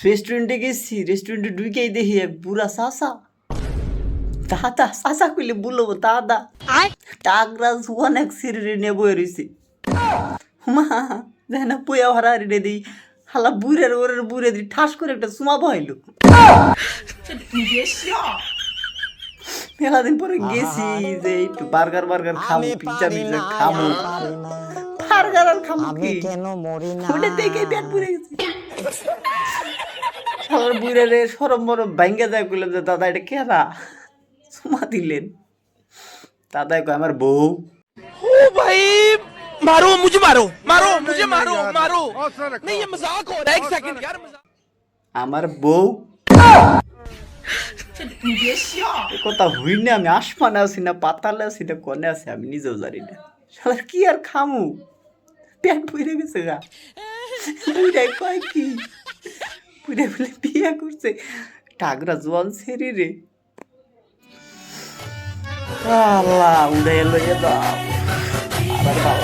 রেস্টুরেন্টে গেছি, রেস্টুরেন্টে ঢুকেই দেখি এক বুড়া চাচা। দাদা চাচা কইলে বলবো দাদা, টাকরা জুয়ান এক সিরিরে নিয়ে বয়ে রয়েছে। মা দেখে না পুয়া ভরা রেডে দিই, হালা বুড়ের ওরের বুড়ে দিই ঠাস করে একটা চুমা বহাইলো। মেলাদিন পরে গেছি যে একটু বার্গার খামু, পিজ্জা খামু। বার্গার আর খামু কি, ওটা দেখে পেট পুড়ে গেছে। সবার বুড়ে রে সরম মরম ভাঙ্গে যায়, কইলাম যে দাদা এটা কেরা চুমা দিলেন। দাদা কয় আমার বউ। ओ भाई मारो मुझे, मारो मारो मुझे, मारो मारो नहीं, ये मजाक हो रहा है, एक सेकंड यार। আমার বউ কথা হই না, আমি আসমানে আছি না পাতালে আছি না কনে আছি আমি নিজেও জানি না। শালার কি আর খামু, পেট ভরে গেছে গা। বুড়াই কয় কি, বুড়ে বলে বিয়ে করছে, টাগরা জোয়ান ছেড়ে রে। আল্লাহ উড়ে লইয়া দাও আর ভালো